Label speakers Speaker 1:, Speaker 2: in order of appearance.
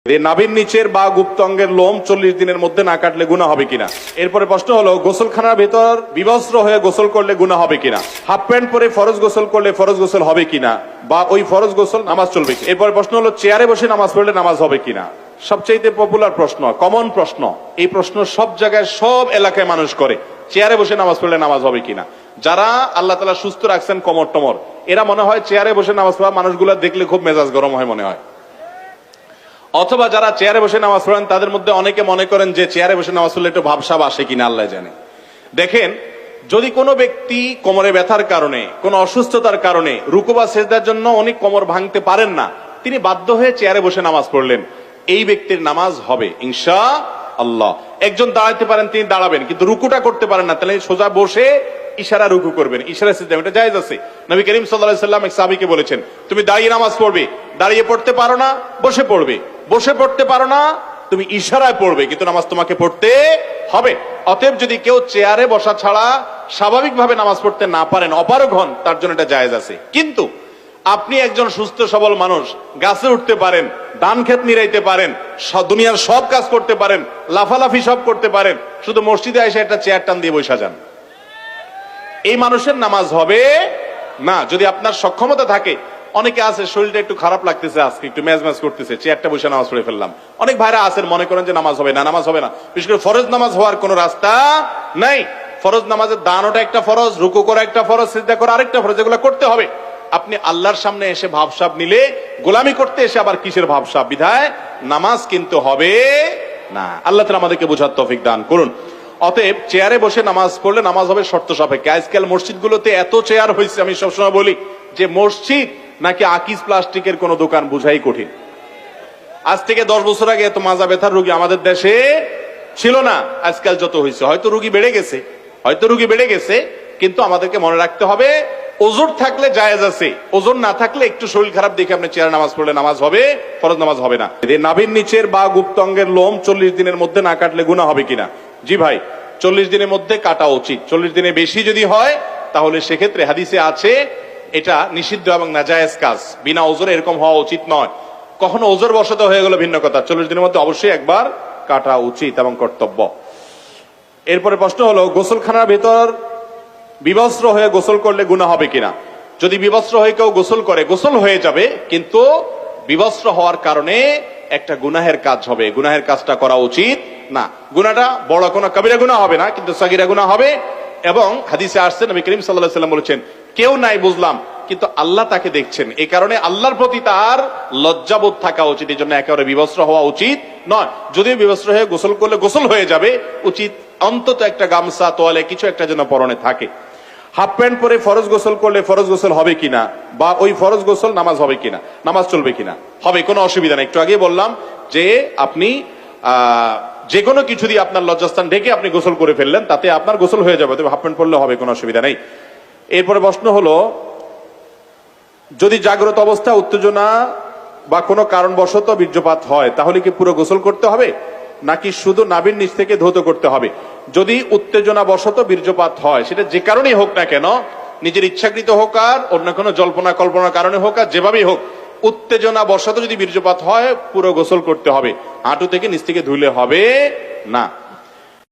Speaker 1: নাভির নিচের বা গুপ্ত অঙ্গের লোম 40 দিনের মধ্যে না কাটলে গুনাহ হবে কিনা। এরপরে প্রশ্ন হলো গোসলখানার ভেতর বিবস্ত্র হয়ে গোসল করলে গুনাহ হবে কিনা। হাফ প্যান্ট পরে ফরজ গোসল করলে ফরজ গোসল হবে কিনা, বা ওই ফরজ গোসল নামাজ চলবে। এরপরে প্রশ্ন হলো চেয়ারে বসে নামাজ পড়লে নামাজ হবে কিনা। সবচেয়ে পপুলার প্রশ্ন, কমন প্রশ্ন, এই প্রশ্ন সব জায়গায় সব এলাকায় মানুষ করে, চেয়ারে বসে নামাজ পড়লে নামাজ হবে কিনা। যারা আল্লাহ তাআলা সুস্থ রাখছেন কমর টমর, এরা মনে হয় চেয়ারে বসে নামাজ পড়া মানুষগুলো দেখলে খুব মেজাজ গরম হয় মনে হয়। অথবা যারা চেয়ারে বসে নামাজ পড়েন তাদের মধ্যে অনেকে মনে করেন যে চেয়ারে বসে নামাজ পড়লে একটু ভাবসাব আসে কিনা আল্লাহ জানে। দেখেন, যদি কোনো ব্যক্তি কোমরে ব্যথার কারণে, কোনো অসুস্থতার কারণে রুকু বা সিজদার জন্য অনেক কোমর ভাঙতে পারেন না, তিনি বাধ্য হয়ে চেয়ারে বসে নামাজ পড়লেন, এই ব্যক্তির নামাজ হবে ইনশাআল্লাহ। একজন দাঁড়াতে পারেন, তিনি দাঁড়াবেন, কিন্তু রুকুটা করতে পারেন না, তাহলে সোজা বসে ইশারা রুকু করবেন, ইশারা সিজদা, এটা জায়েজ আছে। নবী করিম সাল্লাল্লাহু আলাইহি সাল্লাম এক সাহাবীকে বলেছেন, তুমি দাঁড়িয়ে নামাজ পড়বে, দাঁড়িয়ে পড়তে পারো না বসে পড়বে, বসে পড়তে পারো না তুমি ইশারায় পড়বে, কিন্তু নামাজ তোমাকে পড়তে হবে। অতএব যদি কেউ চেয়ারে বসা ছাড়া স্বাভাবিকভাবে নামাজ পড়তে না পারেন, অপারগ হন, তার জন্য এটা জায়েজ আছে। কিন্তু আপনি একজন সুস্থ সবল মানুষ, গাছে উঠতে পারেন, ধান ক্ষেত নিরাইতে পারেন, দুনিয়ার সব কাজ করতে পারেন, লাফালাফি সব করতে পারেন, শুধু মসজিদে এসে একটা চেয়ার টান দিয়ে বসে যান, এই মানুষের নামাজ হবে না। যদি আপনার সক্ষমতা থাকে, অনেকে আছে শরীরটা একটু খারাপ লাগতেছে, আজকে একটু ম্যাজ করতেছে, চেয়ারটা বসে নামাজ পড়ে ফেললাম। অনেক ভাইরা আছেন মনে করেন যে নামাজ হবে না, নামাজ হবে না। বিশেষ করে ফরজ নামাজ হওয়ার কোন রাস্তা নাই। ফরজ নামাজের দানোটা একটা ফরজ, রুকু করা একটা ফরজ, সিজদা করা আরেকটা ফরজ, এগুলো করতে হবে। আপনি আল্লাহর সামনে এসে ভাবসাব নিলে, গোলামি করতে এসে আবার কিসের ভাবসাব, বিধায় নামাজ কিন্তু হবে না। আল্লাহ তাআলা আমাদেরকে বোঝার তৌফিক দান করুন। অতএব চেয়ারে বসে নামাজ পড়লে নামাজ হবে শর্ত সাপেক্ষে। আজকাল মসজিদগুলোতে এত চেয়ার হয়েছে, আমি সবসময় বলি যে মসজিদ নাকি আকিস প্লাস্টিকের কোন দোকান বুঝাই কঠিন। আজ থেকে 10 বছর আগে এত মাজা ব্যথার রোগী আমাদের দেশে ছিল না, আজকাল যত হয়েছে। হয়তো রোগী বেড়ে গেছে, হয়তো রোগী বেড়ে গেছে, কিন্তু আমাদেরকে মনে রাখতে হবে ওজোর থাকলে জায়েজ আছে, ওজোর না থাকলে একটু শরীর খারাপ দেখে আপনি চেয়ারে নামাজ পড়লে নামাজ হবে, ফরজ নামাজ হবে না। নাভির নিচের বা গুপ্ত অঙ্গের লোম 40 দিনের মধ্যে না কাটলে গুনাহ হবে কিনা। জি ভাই, 40 দিনের মধ্যে কাটা উচিত। 40 দিনের বেশি যদি হয় তাহলে সেক্ষেত্রে হাদিসে আছে এটা নিষিদ্ধ এবং নাজায়েজ কাজ, বিনা ওজরে এরকম হওয়া উচিত নয়। কখনো ওজর বশত হয়ে গেল ভিন্ন কথা, 40 দিনের মধ্যে অবশ্যই একবার কাটা উচিত এবং কর্তব্য। এরপরে প্রশ্ন হলো গোসলখানার ভেতর বিবস্ত্র হয়ে গোসল করলে গুনাহ হবে কিনা। যদি বিবস্ত্র হয়ে কেউ গোসল করে, গোসল হয়ে যাবে, কিন্তু বিবস্ত্র হওয়ার কারণে একটা গুনাহের কাজ হবে, গুনাহের কাজটা করা উচিত না। গুনাহটা বড় কোনো কবিরা গুনাহ হবে না, কিন্তু সাগীরা গুনাহ হবে। এবং হাদিসে আসছে, নবী করিম সাল্লাল্লাহু আলাইহি সাল্লাম বলেছেন, কেউ নাই বুঝলাম, কিন্তু আল্লাহ তাকে দেখছেন, এই কারণে আল্লাহর প্রতি তার লজ্জাবোধ থাকা উচিত, এই জন্য একেবারে বিবস্ত্র হওয়া উচিত নয়। যদিও বিবস্ত্র হয়ে গোসল করলে গোসল হয়ে যাবে, উচিত অন্তত একটা গামছা, তোয়ালে কিছু একটা যেন পরনে থাকে। হাফ প্যান্ট পরে ফরজ গোসল করলে ফরজ গোসল হবে কিনা, বা ওই ফরজ গোসল নামাজ হবে কিনা, নামাজ চলবে কিনা। হবে, কোনো অসুবিধা নেই। একটু আগে বললাম যে আপনি যে কোনো কিছু দিয়ে আপনার লজ্জাস্থান ঢেকে আপনি গোসল করে ফেললেন, তাতে আপনার গোসল হয়ে যাবে, তবে হাফ প্যান্ট পরলে হবে, কোনো অসুবিধা নেই। এরপরে প্রশ্ন হলো, যদি জাগ্রত অবস্থা উত্তেজনা বা কোনো কারণবশত বীর্যপাত হয়, তাহলে কি পুরো গোসল করতে হবে নাকি শুধু নাভির নিচ থেকে ধৌত করতে হবে। যদি উত্তেজনা বশত বীর্যপাত হয়, সেটা যে কারণেই হোক না কেন, নিজের ইচ্ছাকৃত হোক আর অন্য কোনো জল্পনা কল্পনার কারণে হোক আর যেভাবেই হোক, উত্তেজনা বশত যদি বীর্যপাত হয় পুরো গোসল করতে হবে, হাঁটু থেকে নিচ থেকে ধুলে হবে না।